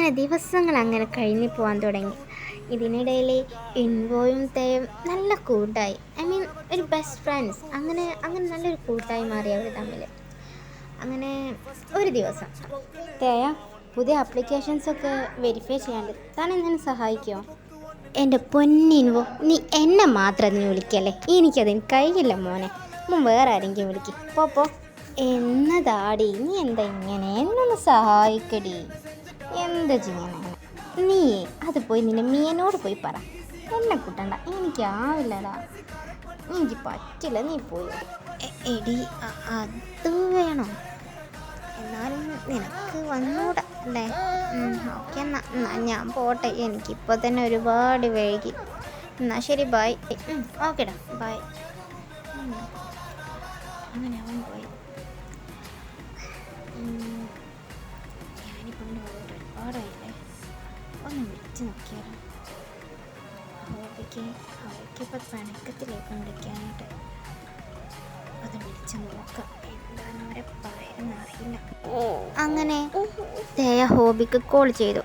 അങ്ങനെ ദിവസങ്ങൾ അങ്ങനെ കഴിഞ്ഞു പോകാൻ തുടങ്ങി. ഇതിനിടയിൽ ഇൻവോയും തേയും നല്ല കൂട്ടായി. ഐ മീൻ ഒരു ബെസ്റ്റ് ഫ്രണ്ട്സ്, അങ്ങനെ അങ്ങനെ നല്ലൊരു കൂട്ടായി മാറി അവർ തമ്മിൽ. അങ്ങനെ ഒരു ദിവസം, തേയ പുതിയ ആപ്ലിക്കേഷൻസൊക്കെ വെരിഫൈ ചെയ്യാണ്ട് താൻ എന്നെ സഹായിക്കുമോ? എൻ്റെ പൊന്നിൻവോ, നീ എന്നെ മാത്രം നീ വിളിക്കല്ലേ, എനിക്കതിന് കഴിയില്ല മോനെ. വേറെ ആരെങ്കിലും വിളിക്കും പോ. എന്നതാടി നീ എന്താ ഇങ്ങനെ, എന്നൊന്ന് സഹായിക്കടി. എന്താ ചെയ്യണേ നീ? അത് പോയി നിന്റെ മീനോട് പോയി പറ, എന്നെ കൂട്ടണ്ട, എനിക്കാവില്ലടാ, എനിക്ക് പറ്റില്ല, നീ പോയി. എടി അത് വേണം, എന്നാലും നിനക്ക് വന്നൂടാ അല്ലേ? ഓക്കെ എന്നാ ഞാൻ പോട്ടെ, എനിക്കിപ്പോൾ തന്നെ ഒരുപാട് വൈകി. എന്നാ ശരി, ബൈ. ഓക്കെടാ, ബൈ. അങ്ങനെ അവൻ പോയി. ഞാനിപ്പോൾ പോയിട്ട് ഒരുപാടായില്ലേ, ഒന്ന് വിളിച്ച് നോക്കിയാലോ. അവൾക്കിപ്പോൾ പിണക്കത്തിലേക്ക് വിളിക്കാനായിട്ട് അത് വിളിച്ച് നോക്കാം, എന്താണ് അവരെ പറയുന്നത് അറിയില്ല. അങ്ങനെ തേയ ഹോബിക്ക് കോൾ ചെയ്തു.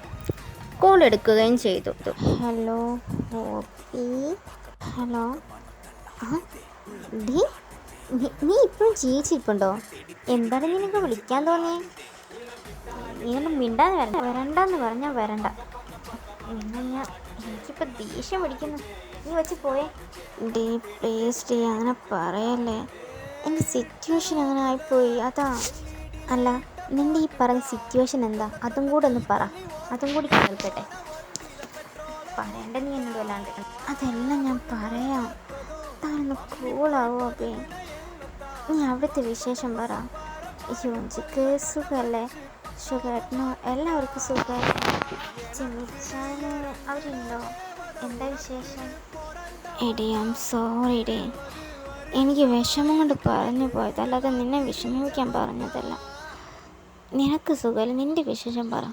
കോൾ എടുക്കുകയും ചെയ്തു. Hello hobby. ഹലോ. ഡി, നീ ഇപ്പോഴും ജീവിച്ചിരിപ്പുണ്ടോ? എന്താണ് നിനക്ക് വിളിക്കാൻ തോന്നിയേ? നീയൊന്നും മിണ്ടാതെ വരണ്ടെന്ന് പറഞ്ഞാൽ വരണ്ട. എനിക്കിപ്പോൾ ദേഷ്യം പിടിക്കുന്നു, നീ വെച്ച് പോയേ. ഡി പ്ലീസ് ഡി, അങ്ങനെ പറയല്ലേ, എൻ്റെ സിറ്റുവേഷൻ അങ്ങനെ ആയിപ്പോയി, അതാ. അല്ല, നിൻ്റെ ഈ പറഞ്ഞ സിറ്റുവേഷൻ എന്താ, അതും കൂടെ ഒന്ന് പറ, അതും കൂടി കേൾക്കട്ടെ. പറയണ്ട നീ എന്നോട് വല്ലാണ്ട്. അതെല്ലാം ഞാൻ പറയാം, താനൊന്ന് കൂളാവോ അപ്പേ. നീ അവിടുത്തെ വിശേഷം പറ. യോജിക്ക് സുഖമല്ലേ? ഷുഗേട്ടനോ എല്ലാവർക്കും സുഖമല്ലേ? ചിമിച്ചാന് അവരുണ്ടോ? എന്താ വിശേഷം? എടി ഐ ആം സോറി ഡേ, എനിക്ക് വിഷമം കൊണ്ട് പറഞ്ഞു പോയത്, അല്ലാതെ നിന്നെ വിഷമിക്കാൻ പറഞ്ഞതല്ല. നിനക്ക് സുഖമല്ല, നിൻ്റെ വിശേഷം പറ.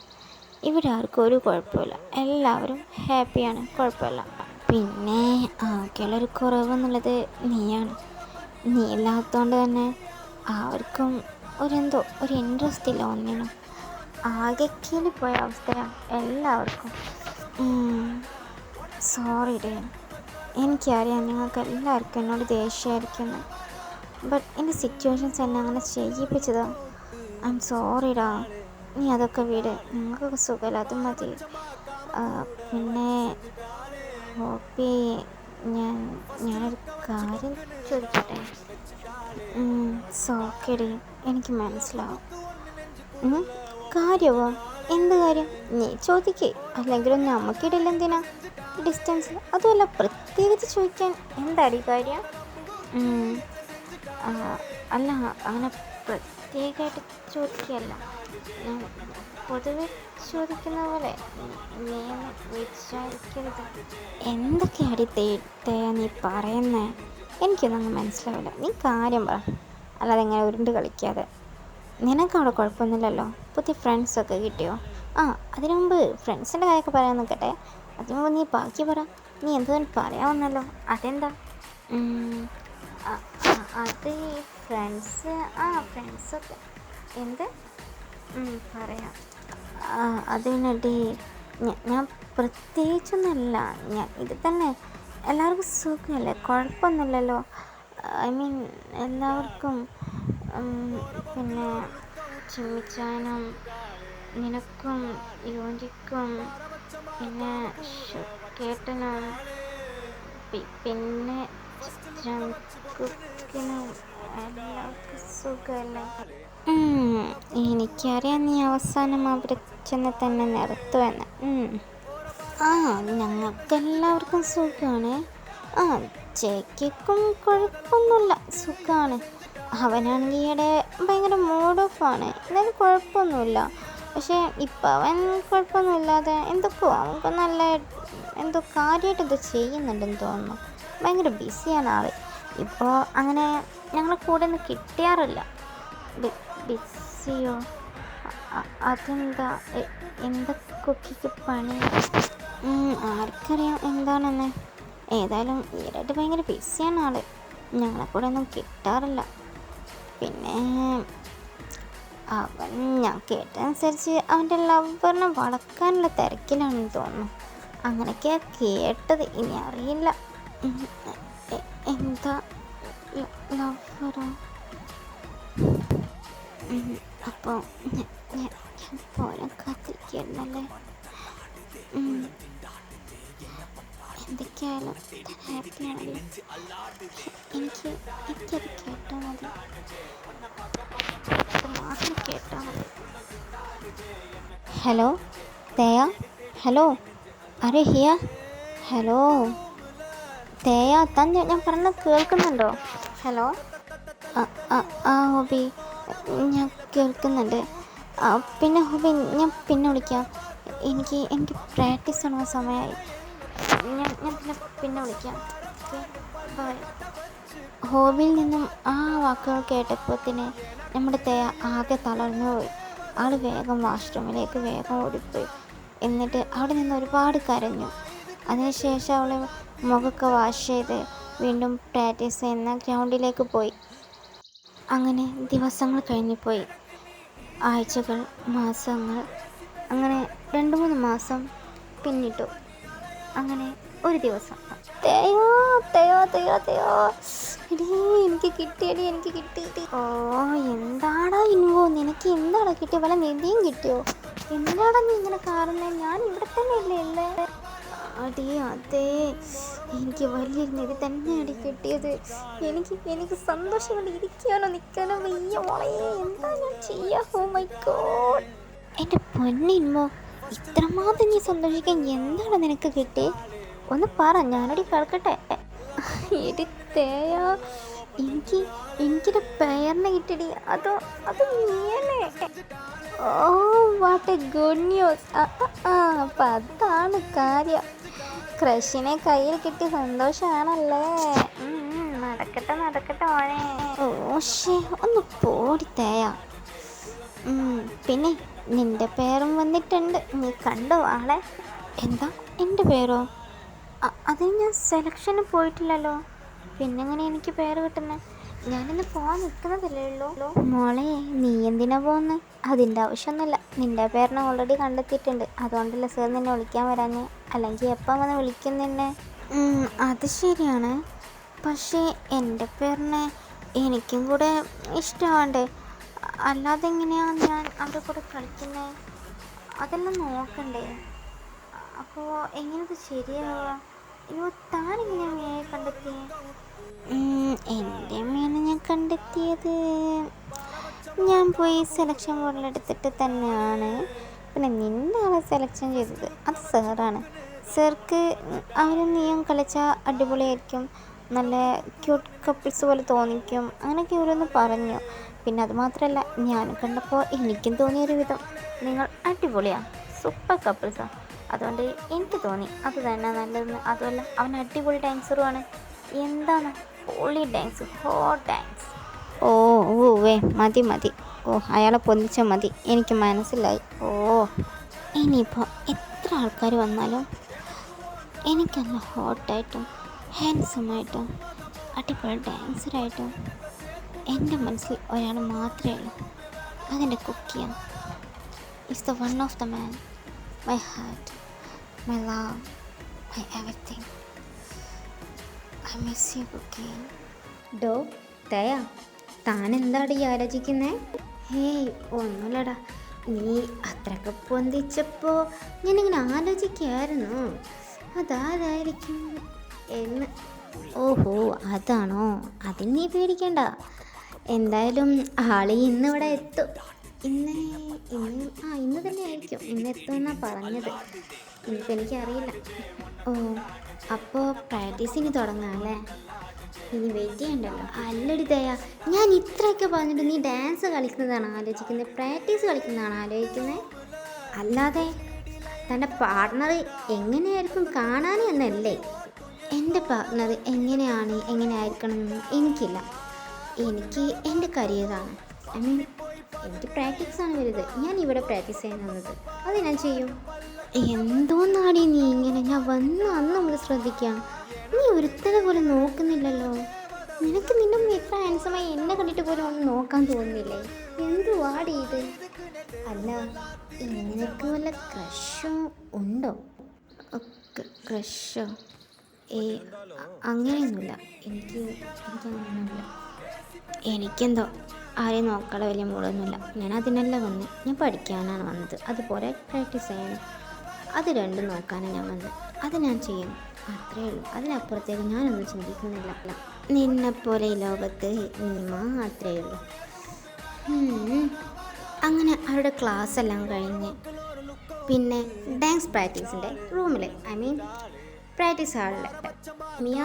ഇവിടെ ആർക്കും ഒരു കുഴപ്പമില്ല, എല്ലാവരും ഹാപ്പിയാണ്, കുഴപ്പമില്ല. പിന്നെ ആകെയുള്ളൊരു കുറവെന്നുള്ളത് നീയാണ്. നീ ഇല്ലാത്തതുകൊണ്ട് തന്നെ അവർക്കും ഒരു ഇൻട്രസ്റ്റ് ഇല്ല ഒന്നിനും. ആകെ പോയ അവസ്ഥയാണ് എല്ലാവർക്കും. സോറി ഡേ, എനിക്കറിയാം നിങ്ങൾക്ക് എല്ലാവർക്കും എന്നോട് ദേഷ്യമായിരിക്കുന്നു, ബട്ട് എൻ്റെ സിറ്റുവേഷൻസ് എന്നെ അങ്ങനെ ചെയ്യിപ്പിച്ചതാ. I M സോറിടാ. നീ അതൊക്കെ വിട്, നിങ്ങൾക്കൊക്കെ സുഖമല്ല, അത് മതി. പിന്നെ ഹോപ്പി, ഞാനൊരു കാര്യം ചോദിക്കട്ടെ? സോക്കേടി, എനിക്ക് മനസ്സിലാവും. കാര്യമോ? എന്ത് കാര്യം? നീ ചോദിക്കേ, അല്ലെങ്കിലും നമുക്കിടയിൽ എന്തിനാ ഡിസ്റ്റൻസ്? അതുമല്ല, പ്രത്യേകിച്ച് ചോദിക്കാൻ എന്താടി കാര്യം? അല്ല, അങ്ങനെ പ്രത്യേകമായിട്ട് ചോദിക്കുകയല്ല, ഞാൻ പൊതുവെ ചോദിക്കുന്ന പോലെ നീ വിചാരിക്കരുത്. എന്തൊക്കെയാടി തേയ നീ പറയുന്നേ? എനിക്കൊന്നും മനസ്സിലാവില്ല. നീ കാര്യം പറ, അല്ലാതെ എങ്ങനെ ഉരുണ്ട് കളിക്കാതെ. നിനക്കവിടെ കുഴപ്പമൊന്നുമില്ലല്ലോ? പുതിയ ഫ്രണ്ട്സൊക്കെ കിട്ടിയോ? അതിനു മുമ്പ് ഫ്രണ്ട്സിൻ്റെ കാര്യമൊക്കെ പറയാൻ നിൽക്കട്ടെ, അതിനു മുമ്പ് നീ ബാക്കി പറ. നീ എന്തുകൊണ്ട് പറയാമെന്നല്ലോ, അതെന്താ? അത് ഫ്രണ്ട്സൊക്കെ എന്ത് പറയാം. അത് പിന്നെ ഞാൻ പ്രത്യേകിച്ചൊന്നുമല്ല, ഇത് തന്നെ, എല്ലാവർക്കും സുഖമല്ലേ, കുഴപ്പമൊന്നുമില്ലല്ലോ. ഐ മീൻ എല്ലാവർക്കും. പിന്നെ ചിമ്മിച്ചാനും നിനക്കും യോജിക്കും, പിന്നെ കേട്ടനും, പിന്നെ ചങ്കുക്കിനും എല്ലാവർക്കും സുഖമല്ലേ? എനിക്കറിയാം നീ അവസാനം അവിടെ ചെന്ന് തന്നെ നിർത്തുമെന്ന്. ഞങ്ങൾക്കെല്ലാവർക്കും സുഖമാണ്. ചേക്കും കുഴപ്പമൊന്നുമില്ല, സുഖമാണ്. അവനാണെങ്കിൽ ഈയിടെ ഭയങ്കര മൂഡ് ഓഫാണ്, എന്നാലും കുഴപ്പമൊന്നുമില്ല. പക്ഷേ ഇപ്പം അവൻ കുഴപ്പമൊന്നുമില്ലാതെ അവർക്ക് നല്ല എന്തോ കാര്യമായിട്ട് എന്തോ ചെയ്യുന്നുണ്ടെന്ന് തോന്നുന്നു. ഭയങ്കര ബിസിയാണ് ആൾ ഇപ്പോൾ. അങ്ങനെ ഞങ്ങളെ കൂടെ ഒന്നും കിട്ടാറില്ല. ബിസിയോ? അതെന്താ? എന്തൊക്കെ പണി? ആർക്കറിയാം എന്താണെന്ന്. ഏതായാലും ഈയിടെയായിട്ട് ഭയങ്കര ബിസിയാണ് ആൾ, ഞങ്ങളെ കൂടെ ഒന്നും കിട്ടാറില്ല. പിന്നെ അവൻ ഞാൻ കേട്ടതനുസരിച്ച് അവൻ്റെ ലവറിനെ വളക്കാനുള്ള തിരക്കിലാണെന്ന് തോന്നുന്നു. അങ്ങനെയൊക്കെയാ കേട്ടത്, ഇനി അറിയില്ല. എന്താ ലവറോ? അപ്പോൾ ഞാൻ പോരാൻ കാത്തിരിക്കുകയായിരുന്നല്ലേ. എന്തൊക്കെയായാലും ഹാപ്പിയാണല്ലോ. എനിക്കത് കേട്ടാൽ മതി, മാത്രം കേട്ടാൽ മതി. ഹലോ തേയ, ഹലോ അരെ ഹിയ, ഹലോ തേയ, താൻ ഞാൻ പറഞ്ഞത് കേൾക്കുന്നുണ്ടോ? ഹലോ ആ ഹോബി, ഞാൻ കേൾക്കുന്നുണ്ട്. പിന്നെ ഹോബി ഞാൻ പിന്നെ വിളിക്കാം. എനിക്ക് പ്രാക്ടീസ് ചെയ്യണ സമയമായി. ഞാൻ പിന്നെ വിളിക്കാം. Okay bye. ഹോബിയിൽ നിന്നും ആ വാക്കുകൾ കേട്ടപ്പോൾ തന്നെ നമ്മുടെ തേയ ആകെ തളർന്നു പോയി. ആൾ വേഗം വാഷ്റൂമിലേക്ക് വേഗം ഓടിപ്പോയി. എന്നിട്ട് അവിടെ നിന്ന് ഒരുപാട് കരഞ്ഞു. അതിനുശേഷം അവൾ മുഖമൊക്കെ വാഷ് ചെയ്ത് വീണ്ടും പ്രാക്ടീസ് ചെയ്യുന്ന ഗ്രൗണ്ടിലേക്ക് പോയി. അങ്ങനെ ദിവസങ്ങൾ കഴിഞ്ഞുപോയി. ആഴ്ചകൾ, മാസങ്ങൾ, അങ്ങനെ 2-3 മാസം പിന്നിട്ടു. അങ്ങനെ ഒരു ദിവസം, തേയോ തേയോ തേയോ തേയോ, എടീ എനിക്ക് കിട്ടിയടി, എനിക്ക് കിട്ടി. ഓ എന്താടാ ഇൻവോ, നിനക്ക് എന്താടാ കിട്ടിയ? വല്ല നിധിയും കിട്ടിയോ? എന്താടാ നീ ഇങ്ങനെ കാണുന്നത്? ഞാൻ ഇവിടെ തന്നെ അല്ലേ? അടി അതേ, എനിക്ക് വലിയൊരു നിധി തന്നെയാണ് കിട്ടിയത്. എനിക്ക് സന്തോഷം കൊണ്ട് ഇരിക്കാനോ നിൽക്കാനോ വയ്യ മോളെ. എന്താ ഞാൻ ചെയ്യാ? ഓ മൈ ഗോഡ്, എൻ്റെ പൊന്നിൻമോ, ഇത്രമാത്രം നീ സന്തോഷിക്കാൻ എന്താണ് നിനക്ക് കിട്ടി? ഒന്ന് പറ, ഞാനടി കേൾക്കട്ടെ. എടി തേയ, എനിക്കൊരു പേരിനെ കിട്ടിയടി. അത് നീയല്ലേ? Oh what a good news. അപ്പം അതാണ് കാര്യം. ക്രഷിനെ കയ്യിൽ കിട്ടിയ സന്തോഷമാണല്ലേ? നടക്കട്ടെ മോനെ. ഓ ശേ, ഒന്ന് പോടി തേയ. പിന്നെ നിൻ്റെ പേരും വന്നിട്ടുണ്ട്, നീ കണ്ടോ ആളെ? എന്താ എൻ്റെ പേരോ? അതിന് ഞാൻ സെലക്ഷന് പോയിട്ടില്ലല്ലോ. പിന്നെങ്ങനെ എനിക്ക് പേര് കിട്ടുന്നത്? ഞാനിന്ന് പോകാൻ നിൽക്കുന്നതല്ലേ ഉള്ളൂ. മോളെ, നീ എന്തിനാ പോകുന്നത്? അതിൻ്റെ ആവശ്യമൊന്നുമില്ല. നിൻ്റെ പേരിനെ ഓൾറെഡി കണ്ടെത്തിയിട്ടുണ്ട്. അതുകൊണ്ടല്ലേ സാർ നിന്നെ വിളിക്കാൻ വരാഞ്ഞ്. അല്ലെങ്കിൽ എപ്പം വന്ന് വിളിക്കും നിന്നെ? അത് ശരിയാണ്. പക്ഷേ എൻ്റെ പേരിനെ എനിക്കും കൂടെ ഇഷ്ടമാണ്ടേ? അല്ലാതെ എങ്ങനെയാണ് ഞാൻ അവരുടെ കൂടെ കളിക്കുന്നത്? അതെല്ലാം നോക്കണ്ടേ? അപ്പോൾ എങ്ങനെയത് ശരിയാവുക? ഇനി താനെങ്ങനെയാണ് കണ്ടെത്തിയത്? എൻ്റെ അമ്മയാണ് ഞാൻ കണ്ടെത്തിയത്. ഞാൻ പോയി സെലക്ഷൻ ബോർഡിലെടുത്തിട്ട് തന്നെയാണ്. പിന്നെ നിൻ്റെ ആളെ സെലക്ഷൻ ചെയ്തത് അത് സാറാണ്. സാർക്ക് അവരും നീയും കളിച്ചാൽ അടിപൊളിയായിരിക്കും, നല്ല ക്യൂട്ട് കപ്പിൾസ് പോലെ തോന്നിക്കും, അങ്ങനെയൊക്കെ ഓരോന്ന് പറഞ്ഞു. പിന്നെ അതുമാത്രമല്ല, ഞാൻ കണ്ടപ്പോൾ എനിക്കും തോന്നിയൊരു വിധം നിങ്ങൾ അടിപൊളിയാണ്, സൂപ്പർ കപ്പിൾസാണ്. അതുകൊണ്ട് എനിക്ക് തോന്നി അത് തന്നെ നല്ലതെന്ന്. അതുമല്ല, അവൻ അടിപൊളി ഡാൻസറുമാണ്. എന്താണ് പൊളി ഡാൻസ്, ഹോട്ട് ഡാൻസ്. മതി. അയാളെ പൊന്നിച്ചാൽ മതി, എനിക്ക് മനസ്സിലായി. ഇനിയിപ്പോൾ എത്ര ആൾക്കാർ വന്നാലും എനിക്കല്ല ഹോട്ടായിട്ടും ഹാൻഡ്സമായിട്ടും അടിപൊളി ഡാൻസറായിട്ടും എൻ്റെ മനസ്സിൽ ഒരാൾ മാത്രമേ ഉള്ളൂ. അതെൻ്റെ കുക്കിയാണ്. It's the one of the man, my heart, my love, my everything. I miss you, Cookie. ഡോ തയ, താൻ എന്താടി ആലോചിക്കുന്നേ? ഹേയ് ഒന്നുമില്ലടാ, നീ അത്രയൊക്കെ പൊന്തിച്ചപ്പോൾ ഞാനിങ്ങനെ ആലോചിക്കായിരുന്നു അതാരായിരിക്കും എന്ന്. ഓഹോ അതാണോ? അതിന് നീ പേടിക്കണ്ട. എന്തായാലും ആളി ഇന്നിവിടെ എത്തും. ഇന്ന് തന്നെ ആയിരിക്കും. ഇന്ന് എത്തുമെന്നാണ് പറഞ്ഞത്. ഇനിയിപ്പോൾ എനിക്കറിയില്ല. അപ്പോൾ പ്രാക്ടീസിന് തുടങ്ങാം അല്ലേ? ഇനി വെയിറ്റ് ചെയ്യണ്ടല്ലോ. അല്ലടി ദയ, ഞാൻ ഇത്രയൊക്കെ പറഞ്ഞിട്ട് നീ ഡാൻസ് കളിക്കുന്നതാണ് ആലോചിക്കുന്നത്, പ്രാക്ടീസ് കളിക്കുന്നതാണ് ആലോചിക്കുന്നത്? അല്ലാതെ തൻ്റെ പാർട്ട്ണർ എങ്ങനെയായിരിക്കും കാണാൻ എന്നല്ലേ? എൻ്റെ പാർട്ട്ണർ എങ്ങനെയായിരിക്കണം എന്ന് എനിക്കില്ല. എനിക്ക് എൻ്റെ കരിയറാണ്, എനിക്ക് പ്രാക്ടീസാണ് വലുത്. ഞാൻ ഇവിടെ പ്രാക്ടീസ് ചെയ്യുന്നത്, അത് ഞാൻ ചെയ്യും. എന്തോന്നാടി നീ ഇങ്ങനെ? ഞാൻ വന്ന് അന്ന് നമ്മൾ ശ്രദ്ധിക്കാം. നീ ഒരുത്തരെ പോലെ നോക്കുന്നില്ലല്ലോ. നിനക്ക് നിന്നെ ഇത്ര ഹാൻഡ്സമായി എന്നെ കണ്ടിട്ട് പോലും ഒന്ന് നോക്കാൻ തോന്നുന്നില്ലേ? എന്തുവാടി ഇത്? അല്ല, നിനക്ക് വല്ല ക്രഷോ ഉണ്ടോ? ക്രഷോ? അങ്ങനെയൊന്നുമില്ല. എനിക്കങ്ങനെയൊന്നുമില്ല. എനിക്കെന്തോ ആരെയും നോക്കാനുള്ള വലിയ മൂടൊന്നുമില്ല. ഞാൻ അതിനല്ല വന്നത്. ഞാൻ പഠിക്കാനാണ് വന്നത്, അതുപോലെ പ്രാക്ടീസ് ചെയ്യാനും. അത് രണ്ടും നോക്കാനാണ് ഞാൻ വന്നത്. അത് ഞാൻ ചെയ്യും, അത്രേ ഉള്ളൂ. അതിനപ്പുറത്തേക്ക് ഞാനൊന്നും ചിന്തിക്കുന്നില്ല. നിന്നെപ്പോലെ ഈ ലോകത്ത് നീ മാത്രമേ ഉള്ളൂ. അങ്ങനെ അവരുടെ ക്ലാസ് എല്ലാം കഴിഞ്ഞ് പിന്നെ ഡാൻസ് പ്രാക്ടീസിൻ്റെ റൂമിൽ, പ്രാക്ടീസ് ഹാളിൽ. മിയ,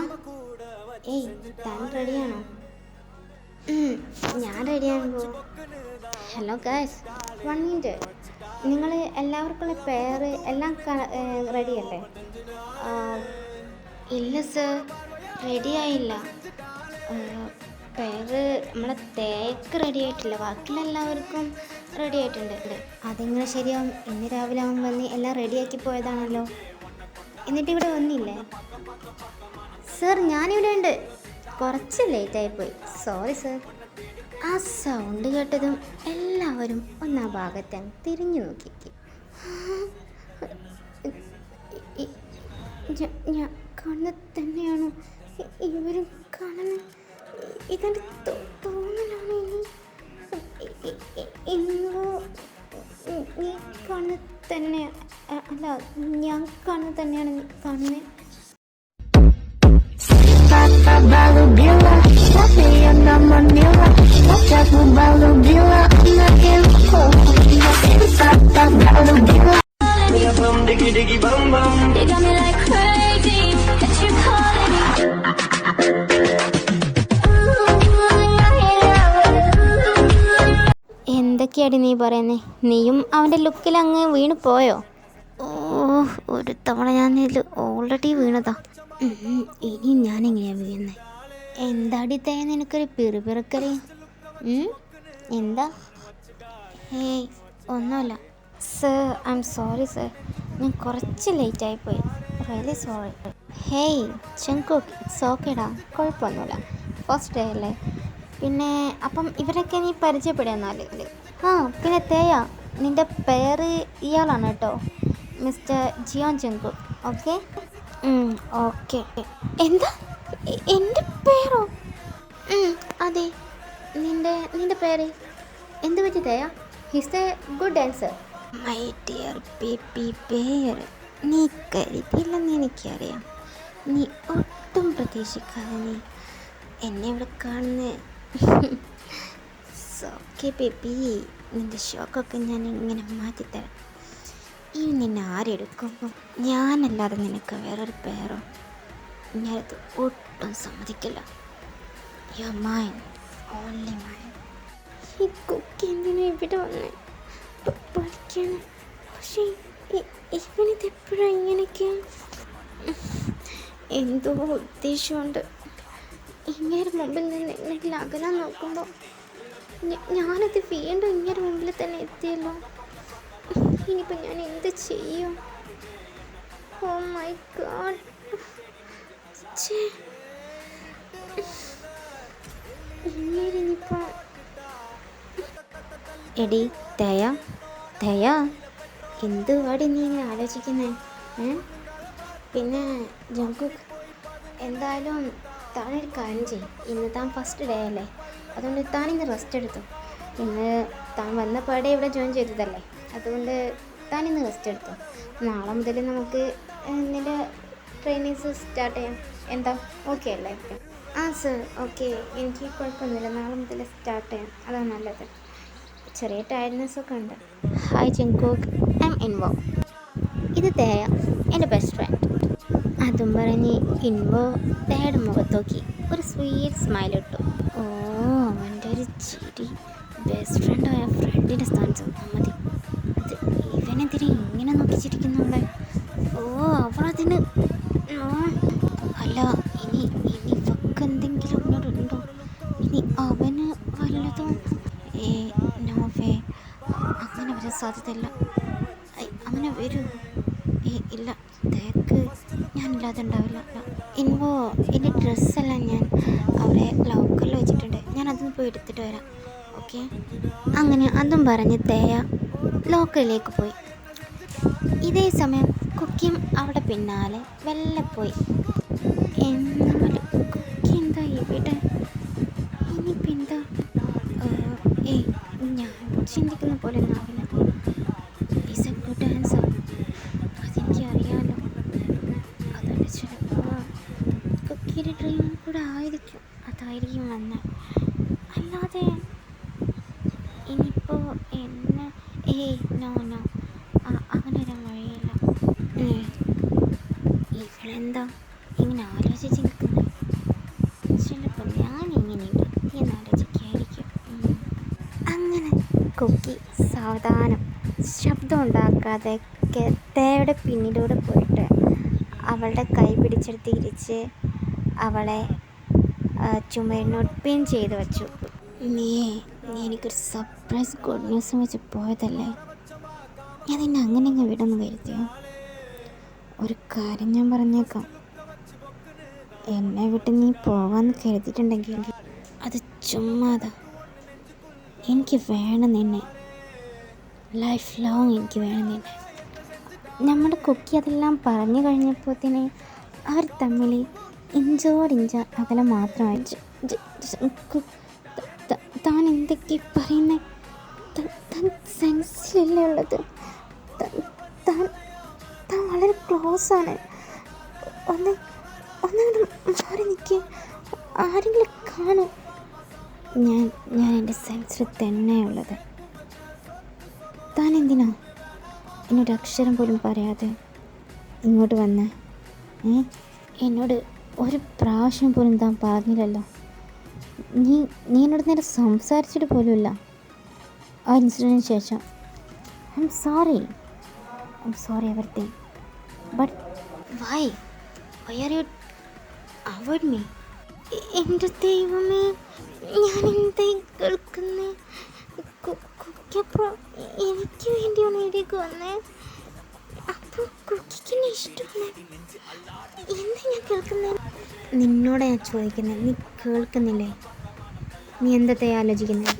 താൻ റെഡിയാണോ? ഞാൻ റെഡിയാകുമ്പോൾ ഹലോ ഗൈസ്, 1 മിനിറ്റ്. നിങ്ങൾ എല്ലാവർക്കുള്ള പേര് എല്ലാം റെഡിയല്ലേ? ഇല്ല സർ, റെഡിയായില്ല. പേര് നമ്മളെ തേക്ക് റെഡി ആയിട്ടില്ല, ബാക്കിയുള്ള എല്ലാവർക്കും റെഡി ആയിട്ടുണ്ട്. അതെങ്ങനെ ശരിയാവും? ഇന്ന് രാവിലെ അവൻ വന്ന് എല്ലാം റെഡിയാക്കി പോയതാണല്ലോ. എന്നിട്ട് ഇവിടെ വന്നില്ലേ? സർ, ഞാനിവിടെ ഉണ്ട്. കുറച്ച് ലേറ്റായിപ്പോയി, സോറി സർ. ആ സൗണ്ട് കേട്ടതും എല്ലാവരും ഒന്നാ ഭാഗത്ത് തിരിഞ്ഞു നോക്കി. ഞാൻ കാണുന്നത് തന്നെയാണോ ഇവരും കാണുന്നത്? ഇതെൻ്റെ തോന്നലാണ്. നീ കാണുന്നത് തന്നെ അല്ല, ഞാൻ കാണുന്നത് തന്നെയാണ് നീ കാണുന്നത്. എന്തൊക്കെയാടി നീ പറയുന്നേ? നീയും അവൻ്റെ ലുക്കിൽ അങ്ങ് വീണ് പോയോ? ഒരു തവണ ഞാൻ ഇതിൽ ഓൾറെഡി വീണതാ. ഇനി ഞാനെങ്ങനെയാണ് വീഴുന്നത്? എന്താടി തേ നിനക്കൊരു പിറുപിറുക്കല്? എന്താ? ഒന്നുമില്ല sir, I am sorry sir. ഞാൻ കുറച്ച് ലേറ്റായിപ്പോയി, റിയലി സോറി. ജങ്കുക്ക്, ഇറ്റ്സ് ഓക്കേടാ, കുഴപ്പമൊന്നുമില്ല. ഫസ്റ്റ് ഡേ അല്ലേ. പിന്നെ അപ്പം ഇവരൊക്കെ നീ പരിചയപ്പെടുന്നാൽ. പിന്നെ തേയ, നിൻ്റെ പേര് ഇയാളാണ് കേട്ടോ, mister Jeon Jungkook. Okay? Okay. എന്താ എൻ്റെ പേരോ? അതെ, നിൻ്റെ പേര് എന്ത് പറ്റി തേയ? He's a good dancer. My dear baby bear, നീ കരുതിയില്ലെന്ന് എനിക്കറിയാം. നീ ഒട്ടും പ്രതീക്ഷിക്കാതെ നീ എന്നെ ഇവിടെ കാണുന്നേ. ഓക്കെ ബേബി, നിൻ്റെ ഷോക്കൊക്കെ ഞാൻ ഇങ്ങനെ മാറ്റിത്തരാം. ഇനി നിന്നെ ആരെടുക്കും? ഞാനല്ലാതെ നിനക്ക് വേറൊരു പേരോ? ഞാനത് ഒട്ടും സമ്മതിക്കില്ല. You are mine, only mine. ഈ കുക്കി എന്തിനാ ഇവിടെ വന്നേ? പഠിക്കാൻ. പക്ഷേ ഇവനിതെപ്പോഴാണ് ഇങ്ങനെയൊക്കെ? എന്തോ ഉദ്ദേശമുണ്ട്. ഇങ്ങനെ മുമ്പിൽ നിന്ന് എങ്ങനെ അകലാൻ നോക്കുമ്പോൾ ഞാനത് വീണ്ടും ഇങ്ങനെ മുമ്പിൽ തന്നെ എത്തിയല്ലോ. ഇനിയിപ്പോൾ ഞാൻ എന്ത് ചെയ്യും? Oh my God. ഇനിയിപ്പോൾ എടി തയ എന്തുവാടി നീ ഇങ്ങനെ ആലോചിക്കുന്നേ? പിന്നെ ജങ്കുക്ക്, എന്തായാലും താനൊരു കാര്യം ചെയ്യും. ഇന്ന് താൻ ഫസ്റ്റ് ഡേ അല്ലേ, അതുകൊണ്ട് താനിന്ന് റെസ്റ്റ് എടുത്തു. ഇന്ന് താൻ വന്നപാടെ ഇവിടെ ജോയിൻ ചെയ്തതല്ലേ, അതുകൊണ്ട് താനിന്ന് റെസ്റ്റ് എടുത്തു. നാളെ മുതൽ നമുക്ക് നിൻ്റെ ട്രെയിനിങ്സ് സ്റ്റാർട്ട് ചെയ്യാം. എന്താ, ഓക്കെ അല്ലേ? സർ, ഓക്കെ, എനിക്ക് കുഴപ്പമൊന്നുമില്ല. നാളെ മുതൽ സ്റ്റാർട്ട് ചെയ്യാം, അതാണ് നല്ലത്. ചെറിയ ടയർഡ്നെസ്സൊക്കെ ഉണ്ട്. ഹായ് ജങ്കുക്ക്, ഐ എം ഇൻവോ. ഇത് തേയ, എൻ്റെ ബെസ്റ്റ് ഫ്രണ്ട്. അതും പറഞ്ഞ് ഇൻവോ തേയുടെ മുഖത്ത് നോക്കി ഒരു സ്വീറ്റ് സ്മൈൽ ഇട്ടു. അവൻ്റെ ഒരു ചിരി. ബെസ്റ്റ് ഫ്രണ്ടായ ഫ്രണ്ടിൻ്റെ സ്ഥാനം മതി. അത് ഇവനെതിരെ ഇങ്ങനെ നോക്കിച്ചിരിക്കുന്നുണ്ട്. അവളതിന് അല്ല, ഇനി ഇവക്ക് എന്തെങ്കിലും ഉണ്ടോ? ഇനി അവന് വല്ലതും? നോവേ, അങ്ങനെ വരാൻ സാധ്യതയില്ല. അങ്ങനെ വരൂ? ഇല്ല, തേക്ക് ഞാനില്ലാതെ ഉണ്ടാവില്ല. ഇൻവോ, എൻ്റെ ഡ്രസ്സെല്ലാം ഞാൻ അവിടെ ലോക്കറിൽ വെച്ചിട്ടുണ്ട്. ഞാൻ അതൊന്ന് പോയി എടുത്തിട്ട് വരാം. ഓക്കെ. അങ്ങനെ അതും പറഞ്ഞ് തേയ ലോക്കറിലേക്ക് പോയി. ഇതേ സമയം കുക്കിയും അവിടെ പിന്നാലെ വെള്ളം പോയി. എന്നാലും കുക്കി എന്താ ഇവിടെ? ഇനിയിപ്പോൾ എന്താ? ഏയ്, ഞാൻ ചിന്തിക്കുന്ന പോലെ ഒന്നും ആവില്ല. ഈസ് എ ഗുഡ് ആൻസർ, അതെനിക്ക് അറിയാമല്ലോ. അതുകൊണ്ട് ചിലപ്പോൾ കുക്കിയുടെ ഡ്രീം കൂടെ ആയിരിക്കും, അതായിരിക്കും വന്നത്. അല്ലാതെ ഇനിയിപ്പോൾ എന്നെ നോ നോ, അങ്ങനെ വരാൻ വഴിയില്ല. ഇവളെന്താ ഇങ്ങനെ ആലോചിച്ച് നിൽക്കുന്നത്? ചിലപ്പോൾ ഞാനിങ്ങനെയുണ്ട് എന്നാലോചിക്കായിരിക്കും. അങ്ങനെ കുക്കി സാവധാനം ശബ്ദം ഉണ്ടാക്കാതെ തേയുടെ പിന്നിലൂടെ പോയിട്ട് അവളുടെ കൈ പിടിച്ചെടുത്ത് തിരിച്ച് അവളെ ചുമരിനോട് പിൻ ചെയ്ത് വെച്ചു. നീ എനിക്കൊരു സർപ്രൈസ് ഗുഡ് ന്യൂസ് വെച്ച് പോയതല്ലേ? ഞാൻ നിന്നെ അങ്ങനെ വിടുന്നു കരുതിയോ? ഒരു കാര്യം ഞാൻ പറഞ്ഞേക്കാം, എന്നെ വിട്ട് നീ പോകാമെന്ന് കരുതിയിട്ടുണ്ടെങ്കിൽ അത് ചുമ്മാതാ. എനിക്ക് വേണം നിന്നെ, ലൈഫ് ലോങ് എനിക്ക് വേണം നിന്നെ. നമ്മുടെ കുക്കി അതെല്ലാം പറഞ്ഞു കഴിഞ്ഞപ്പോഴത്തേന് അവർ തമ്മിൽ ഇഞ്ചോടിഞ്ച അകലെ മാത്രമായി. താൻ എന്തൊക്കെ പറയുന്നത്? താൻ സെൻസിലല്ലേ ഉള്ളത്? താൻ വളരെ ക്ലോസാണ്. ഒന്നുകൂടെ മാറി നിൽക്കുക, ആരെങ്കിലും കാണും. ഞാൻ എൻ്റെ സെൻസിൽ തന്നെയുള്ളത്. താൻ എന്തിനാ എന്നോട് അക്ഷരം പോലും പറയാതെ ഇങ്ങോട്ട് വന്ന്? എന്നോട് ഒരു പ്രാവശ്യം പോലും താൻ പറഞ്ഞില്ലല്ലോ. നീ എന്നോട് നേരെ സംസാരിച്ചിട്ട് പോലുമില്ല ആ ഇൻസിഡൻറ്റിന് ശേഷം. I am sorry everything, but why are you avoid me? എൻ്റെ ദൈവമേ, ഞാൻ എന്തായി കേൾക്കുന്നേ? കുക്കിയപ്പോൾ എനിക്ക് വേണ്ടിയാണ് ഇവിടേക്ക് വന്നേ. അപ്പോൾ കുക്കിക്ക് എന്നെ ഇഷ്ടമാണ്. എന്താ ഞാൻ കേൾക്കുന്നത്? നിന്നോട് ഞാൻ ചോദിക്കുന്നത്, നീ കേൾക്കുന്നില്ലേ? നീ എന്തത്തെ ആലോചിക്കുന്നത്?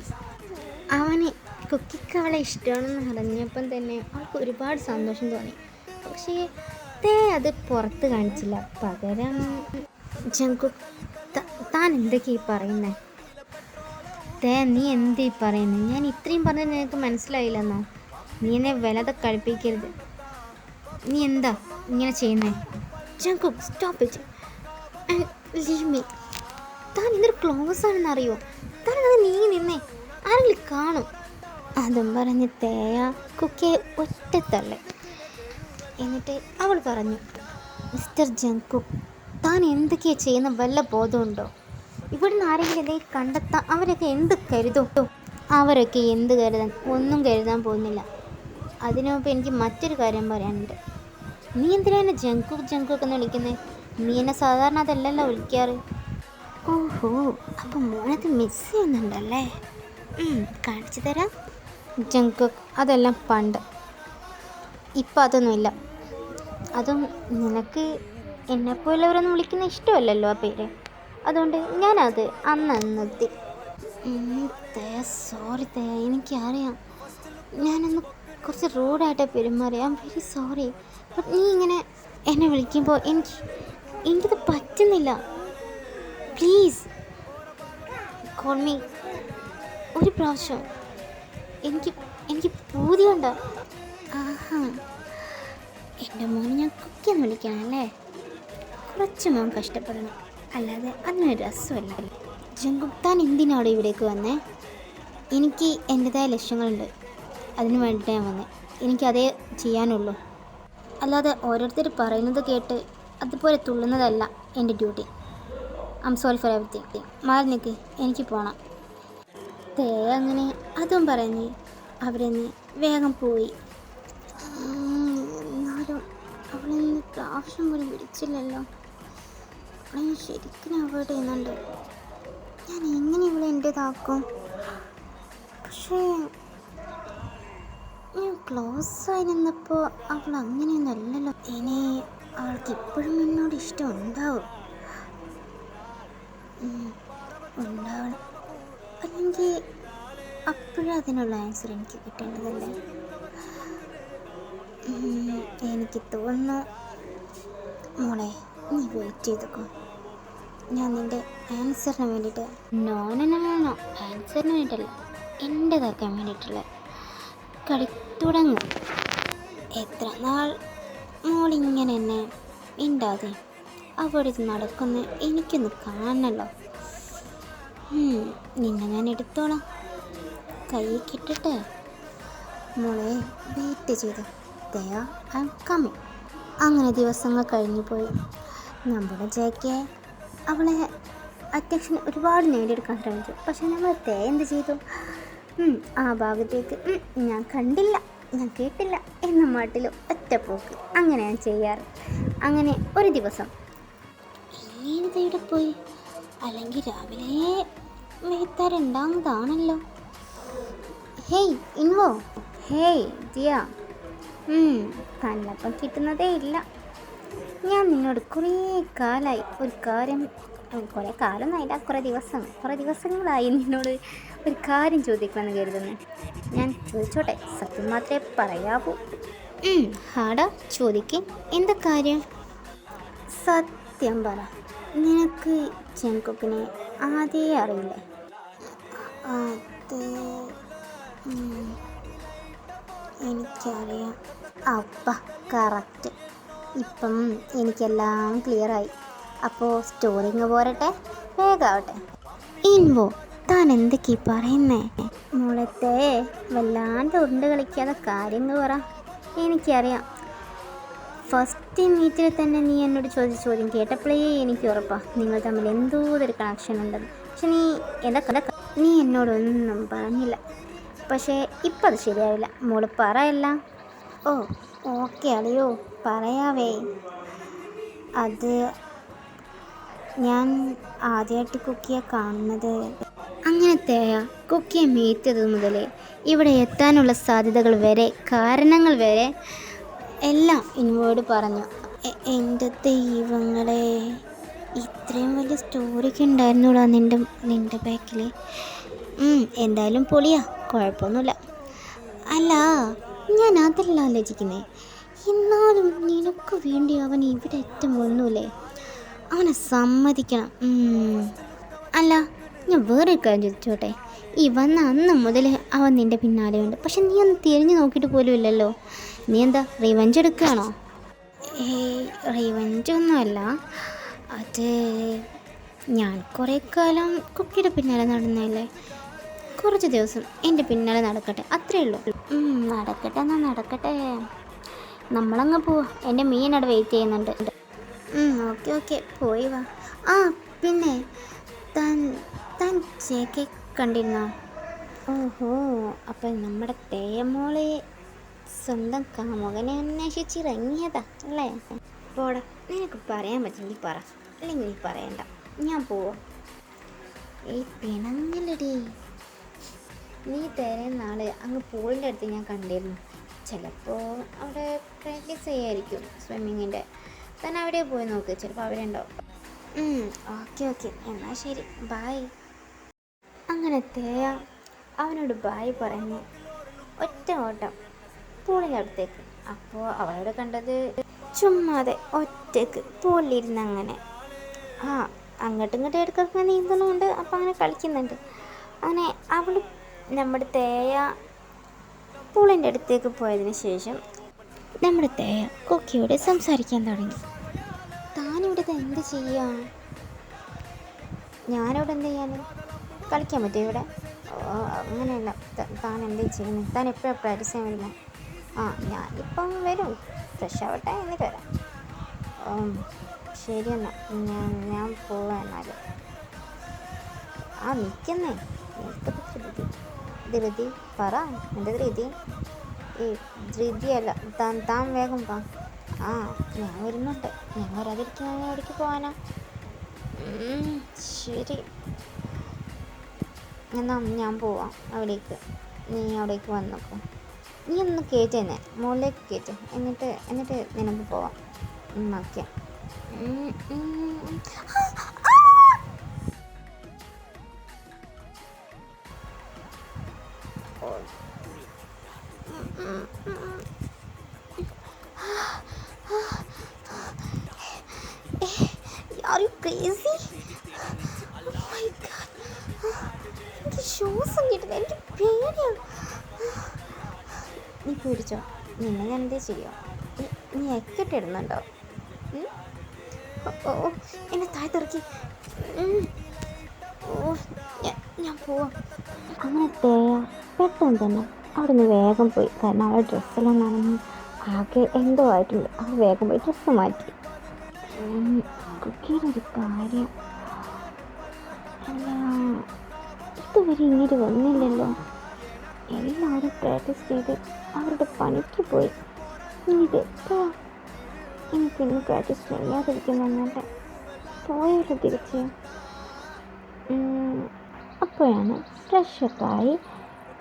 കുക്കിക്ക് അവളെ ഇഷ്ടമാണെന്ന് അറിഞ്ഞപ്പം തന്നെ അവൾക്ക് ഒരുപാട് സന്തോഷം തോന്നി. പക്ഷേ അത് പുറത്ത് കാണിച്ചില്ല. പകരം ജങ്കുക്ക്, താൻ എന്തൊക്കെയാ പറയുന്നത്? നീ എന്തീ പറയുന്നത്? ഞാൻ ഇത്രയും പറഞ്ഞത് നിനക്ക് മനസ്സിലായില്ലെന്നോ? നീ എന്നെ വെലതെ കഴിപ്പിക്കരുത്. നീ എന്താ ഇങ്ങനെ ചെയ്യുന്നത്? Jungkook, stop it and leave me. താൻ എന്തൊരു ക്ലോസ് ആണെന്ന് അറിയോ? താൻ അത് നീങ്ങി നിന്നേ, ആരെങ്കിലും കാണും. അതും പറഞ്ഞ് തേയ കുക്കിയെ ഒറ്റത്തള്ളി. എന്നിട്ട് അവൾ പറഞ്ഞു, മിസ്റ്റർ ജങ്കുക്ക്, താൻ എന്തൊക്കെയാണ് ചെയ്യുന്ന വല്ല ബോധമുണ്ടോ? ഇവിടുന്ന് ആരെങ്കിലും എന്തെങ്കിലും കണ്ടെത്താൻ അവരൊക്കെ എന്ത് കരുതും? അവരൊക്കെ എന്ത് കരുതാൻ? ഒന്നും കരുതാൻ പോകുന്നില്ല. അതിനു മുമ്പ് എനിക്ക് മറ്റൊരു കാര്യം പറയാനുണ്ട്. നീ എന്തിനാ എന്നെ ജങ്കുക്ക് എന്ന് വിളിക്കുന്നത്? നീ എന്നെ സാധാരണ അതല്ലല്ലോ വിളിക്കാറ്. ഓഹോ, അപ്പം മോനത് മിസ് ചെയ്യുന്നുണ്ടല്ലേ? കാണിച്ചു തരാം. ജങ്കുക്ക്, അതെല്ലാം പണ്ട്. ഇപ്പം അതൊന്നുമില്ല. അതും നിനക്ക് എന്നെപ്പോലുള്ളവരൊന്നും വിളിക്കുന്ന ഇഷ്ടമല്ലല്ലോ ആ പേര്. അതുകൊണ്ട് ഞാനത് അന്ന് നിർത്തി. സോറി തേയ, എനിക്കറിയാം ഞാനന്ന് കുറച്ച് റൂഡായിട്ട് പെരുമാറി. I am very sorry. But നീ ഇങ്ങനെ എന്നെ വിളിക്കുമ്പോൾ എനിക്കത് പറ്റുന്നില്ല. പ്ലീസ് കോൾ മീ ഒരു പ്രാവശ്യം. എനിക്ക് പൂതിയുണ്ട്. ആഹാ, എൻ്റെ മോനെ ഞാൻ കുക്കിയെന്ന് വിളിക്കണമല്ലേ? കുറച്ച് മോൻ കഷ്ടപ്പെടണം, അല്ലാതെ അതിനൊരു രസമല്ലല്ലോ. ജങ്കുക്ക്, താൻ എന്തിനാണ് ഇവിടേക്ക് വന്നേ? എനിക്ക് എൻ്റെതായ ലക്ഷ്യങ്ങളുണ്ട്, അതിന് വേണ്ടിയിട്ട് ഞാൻ വന്നേ. എനിക്കതേ ചെയ്യാനുള്ളൂ, അല്ലാതെ ഓരോരുത്തർ പറയുന്നത് കേട്ട് അതുപോലെ തുള്ളുന്നതല്ല എൻ്റെ duty. I am sorry four everything. മാറി നിൽക്ക്, എനിക്ക് പോകണം. അങ്ങനെ അതും പറഞ്ഞ് അവരെന്ന് വേഗം പോയി. എന്നാലും അവളെന്ന് പ്രാവശ്യം പോലും വിളിച്ചില്ലല്ലോ. അവളെ ശരിക്കും അവോയ്ഡ് ചെയ്യുന്നുണ്ട്. ഞാൻ എങ്ങനെ ഇവളെ എൻ്റേതാക്കും? പക്ഷേ ഞാൻ ക്ലോസായി നിന്നപ്പോൾ അവൾ അങ്ങനെയൊന്നല്ലല്ലോ. ഇനി അവൾക്ക് ഇപ്പോഴും എന്നോട് ഇഷ്ടം ഉണ്ടാവും. ഉണ്ടാവണം, അല്ലെങ്കിൽ അപ്പോഴും അതിനുള്ള ആൻസർ എനിക്ക് കിട്ടേണ്ടതല്ലേ? എനിക്ക് തോന്നുന്നു മോളെ, നീ വെയിറ്റ് ചെയ്തേക്കോ. ഞാൻ നിൻ്റെ ആൻസറിന് വേണ്ടിയിട്ട് നോ ആൻസറിന് വേണ്ടിയിട്ടല്ല, എൻ്റെതാക്കാൻ വേണ്ടിയിട്ടുള്ള കളി തുടങ്ങും. എത്ര നാൾ മോളിങ്ങനെ എന്നെ മിണ്ടാതെ അവിടെ ഇത് നടക്കുന്ന എനിക്കൊന്ന് കാണണല്ലോ. നിന്നെ ഞാൻ എടുത്തോളാം, കൈ കിട്ടട്ടെ. മോളെ വെയിറ്റ് ചെയ്ത് ദയാ, ഐ എം കമ്മിങ്. അങ്ങനെ ദിവസങ്ങൾ കഴിഞ്ഞു പോയി. നമ്മുടെ ജെക്കെ അവളെ അധ്യക്ഷൻ ഒരുപാട് നേടിയെടുക്കാൻ ശ്രമിച്ചു. പക്ഷെ നമ്മൾ എന്ത് ചെയ്തു? ആ ഭാഗത്തേക്ക് ഞാൻ കണ്ടില്ല, ഞാൻ കേട്ടില്ല എന്ന മട്ടിലും ഒറ്റപ്പോക്ക്. അങ്ങനെ ഞാൻ ചെയ്യാറ്. അങ്ങനെ ഒരു ദിവസം ഇവിടെ പോയി, അല്ലെങ്കിൽ രാവിലെ വെയ്ത്താറുണ്ടാകുന്നതാണല്ലോ. ഹേയ് ഇൻവോ, ഹേയ് ജിയ, തന്നപ്പം കിട്ടുന്നതേ ഇല്ല. ഞാൻ നിന്നോട് കുറേ കാലമായി ഒരു കാര്യം, കുറേ കാലമൊന്നുമില്ല, കുറേ ദിവസങ്ങളായി നിന്നോട് ഒരു കാര്യം ചോദിക്കണമെന്ന് കരുതുന്നു. ഞാൻ ചോദിച്ചോട്ടെ? സത്യം മാത്രമേ പറയാവൂ. ഹാടാ, ചോദിക്കും. എന്താ കാര്യം? സത്യം പറ, നിനക്ക് ജങ്കുക്കിനെ ആദ്യമേ അറിയില്ലേ? അത് എനിക്കറിയാം. അപ്പ കറക്റ്റ്. ഇപ്പം എനിക്കെല്ലാം ക്ലിയറായി. അപ്പോൾ സ്റ്റോറിങ് പോരട്ടെ, വേഗാവട്ടെ. ഇൻവോ, താൻ എന്തൊക്കെയാ പറയുന്നേ? മുളത്തെ വല്ലാണ്ട് ഉരുണ്ട് കളിക്കാതെ കാര്യങ്ങൾ പറ. എനിക്കറിയാം, ഫസ്റ്റ് മീറ്റിൽ തന്നെ നീ എന്നോട് ചോദിച്ച ചോദ്യം കേട്ടപ്പോഴേ എനിക്ക് ഉറപ്പാണ് നിങ്ങൾ തമ്മിൽ എന്തോ ഒരു കണക്ഷൻ ഉണ്ടെന്ന്. പക്ഷെ നീ എന്നോടൊന്നും പറഞ്ഞില്ല. പക്ഷേ ഇപ്പം അത് ശരിയാവില്ല. മോള് പറയല്ല. ഓ ഓക്കെ അളിയോ, പറയാവേ. അത് ഞാൻ ആദ്യമായിട്ട് കുക്കിയെ കാണുന്നത്. അങ്ങനത്തെ കുക്കിയെ മീറ്റത് മുതൽ ഇവിടെ എത്താനുള്ള സാധ്യതകൾ വരെ, കാരണങ്ങൾ വരെ എല്ലാം ഇൻവോട് പറഞ്ഞു. എൻ്റെ ദൈവങ്ങളെ, ഇത്രയും വലിയ സ്റ്റോറിക്ക് ഉണ്ടായിരുന്നുകൂടാ നിൻ്റെ ബാക്കിൽ. എന്തായാലും പൊളിയാ, കുഴപ്പമൊന്നുമില്ല. അല്ല, ഞാൻ അതല്ല ആലോചിക്കുന്നത്. എന്നാലും നിനക്ക് വേണ്ടി അവൻ ഇവിടെ ഏറ്റവും വന്നൂലേ? അവനെ സമ്മതിക്കണം. അല്ല, ഞാൻ വേറെ കാര്യം ചോദിച്ചോട്ടെ? ഈ വന്ന അന്ന് മുതൽ അവൻ നിൻ്റെ പിന്നാലെയുണ്ട്. പക്ഷെ നീ ഒന്ന് തിരിഞ്ഞു നോക്കിയിട്ട് പോലും ഇല്ലല്ലോ. നീ എന്താ റിവഞ്ച് എടുക്കുകയാണോ? റിവഞ്ചൊന്നുമല്ല. അത് ഞാൻ കുറേ കാലം കുക്കിയുടെ പിന്നാലെ നടന്നല്ലേ. കുറച്ച് ദിവസം എൻ്റെ പിന്നാലെ നടക്കട്ടെ, അത്രയേ ഉള്ളൂ. നടക്കട്ടെ എന്നാ നടക്കട്ടെ. നമ്മളങ്ങ് പോവാ, എൻ്റെ മീൻ അവിടെ വെയിറ്റ് ചെയ്യുന്നുണ്ട്. ഓക്കെ പോയി വാ. പിന്നെ താൻ ജെക്കെ കണ്ടിരുന്നോ? ഓഹോ, അപ്പം നമ്മുടെ തേയമോളെ സ്വന്തം കാമുകനെ അന്വേഷിച്ചിറങ്ങിയതാ അല്ലേ? പോടാ, നിനക്ക് പറയാൻ പറ്റുമെങ്കിൽ പറ, അല്ലെങ്കിൽ നീ പറയണ്ട, ഞാൻ പോവാ. പിണങ്ങലടി. നീ തരുന്ന നാൾ അങ്ങ് പൂളിൻ്റെ അടുത്ത് ഞാൻ കണ്ടിരുന്നു. ചിലപ്പോൾ അവിടെ പ്രാക്ടീസ് ചെയ്യായിരിക്കും സ്വിമ്മിങ്ങിൻ്റെ. തന്നെ അവിടെ പോയി നോക്ക്, ചിലപ്പോൾ അവിടെ ഉണ്ടാവും. ഓക്കെ എന്നാൽ ശരി, ബായ്. അങ്ങനെ തേയ അവനോട് ബായ് പറഞ്ഞ് ഒറ്റ ഓട്ടം പൂളിൻ്റെ അടുത്തേക്ക്. അപ്പോൾ അവളോട് കണ്ടത് ചുമ്മാതെ ഒറ്റക്ക് പൂളിലിരുന്ന് അങ്ങനെ അങ്ങോട്ടും ഇങ്ങോട്ടും ഇടയ്ക്കൊക്കെ നീന്തുന്നുണ്ട്. അപ്പോൾ അങ്ങനെ കളിക്കുന്നുണ്ട്. അങ്ങനെ അവൾ നമ്മുടെ തേയ പൂളിൻ്റെ അടുത്തേക്ക് പോയതിന് ശേഷം നമ്മുടെ തേയ കുക്കിയോട് സംസാരിക്കാൻ തുടങ്ങി. താനിവിടെ എന്ത് ചെയ്യാം? ഞാനിവിടെ എന്ത് ചെയ്യാൻ? കളിക്കാൻ പറ്റുമോ ഇവിടെ? അങ്ങനെയല്ല, താൻ എന്ത് ചെയ്യുന്നു? താൻ എപ്പോഴാണ് പ്രാക്ടീസ് ചെയ്യാൻ വരുന്നത്? ഞാനിപ്പം വരും, ഫ്രഷ് ആവട്ടെ, എന്നിട്ട് വരാം. ശരി എന്നാൽ ഞാൻ പോവാം. എന്നാൽ നിൽക്കുന്നേ, എനിക്കത് ധൃതി പറ. എൻ്റെ ധൃതി ധൃതിയല്ല, താൻ വേഗം വാ. ഞാൻ വരുന്നുണ്ട്. ഞാൻ വരാതിരിക്കാൻ എവിടേക്ക് പോകാനാ? ശരി എന്നാ ഞാൻ പോവാം അവിടേക്ക്. നീ അവിടേക്ക് വന്നോക്കോ. നീ ഒന്ന് കയറ്റി തന്നെ, മുകളിലേക്ക് കയറ്റും. എന്നിട്ട് നിനക്ക് പോവാം. Okay. Are you crazy? Oh my God. എനിക്ക് ശ്വാസം കിട്ടില്ല, എനിക്ക് പേടിയാണ്. നീ പേടിച്ചോ, നിന്നെ ഞാൻ എന്തേ ചെയ്യോ? നീ എക്കിട്ടിടുന്നുണ്ടോ? ഓ എന്നെ താഴ്ത്തിറക്കി. ഓ ഞാൻ പോവാം. അങ്ങനെ തേയ പെട്ടെന്ന് തന്നെ അവിടെ നിന്ന് വേഗം പോയി. കാരണം അവളുടെ ഡ്രസ്സെല്ലാം നനഞ്ഞ് ആകെ എന്തോ ആയിട്ടുണ്ട്. അവൾ വേഗം പോയി ഡ്രസ്സ് മാറ്റി. കുക്കിയുടെ ഒരു കാര്യം, അല്ല ഇതുവരെ ഇങ്ങോട്ട് വന്നില്ലല്ലോ. എല്ലാവരും പ്രാക്ടീസ് ചെയ്ത് അവരുടെ പണിക്ക് പോയി. ഇതെപ്പോഴാ എനിക്കിന്ന് പ്രാക്ടീസ് ചെയ്യാതിരിക്കുന്നുണ്ട്. പോയാലോ തിരിച്ച്. അപ്പോഴാണ് ഫ്രഷൊക്കെയായി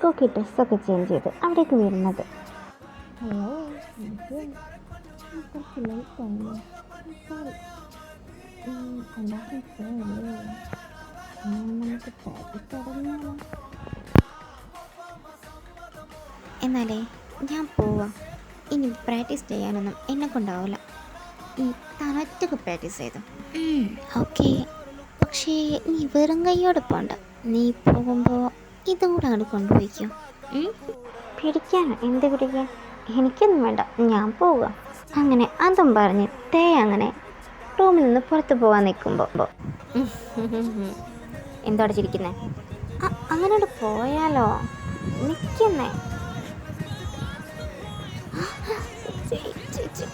കുക്കി ഡ്രസ്സൊക്കെ ചേഞ്ച് ചെയ്ത് അവിടേക്ക് വരുന്നത്. ഹലോ, എനിക്ക് കുറച്ച് ലേറ്റായില്ലേ? സോറി. എല്ലാവർക്കും പോയല്ലേ? നമുക്ക് പ്രാക്ടീസ് തുടങ്ങിയാലോ? എന്നാലേ ഞാൻ പോവാം. ഇനി പ്രാക്ടീസ് ചെയ്യാനൊന്നും എന്നെ കൊണ്ടാവില്ല. താൻ ഒറ്റക്ക് പ്രാക്ടീസ് ചെയ്തു. ഓക്കെ, പക്ഷേ നീ വെറും കൈയോടെ പോണ്ട. നീ പോകുമ്പോൾ ഇതും കൂടെ അങ്ങോട്ട് കൊണ്ടുപോയിക്കും. പിടിക്കാനോ? എന്ത് പിടിക്കാൻ? എനിക്കൊന്നും വേണ്ട, ഞാൻ പോവുക. അങ്ങനെ അതും പറഞ്ഞ് തേ അങ്ങനെ റൂമിൽ നിന്ന് പുറത്ത് പോകാൻ നിൽക്കുമ്പോൾ എന്തോടെ ചിരിക്കുന്നേ? അങ്ങനോട് പോയാലോ? നിൽക്കുന്നേ. ചേച്ചി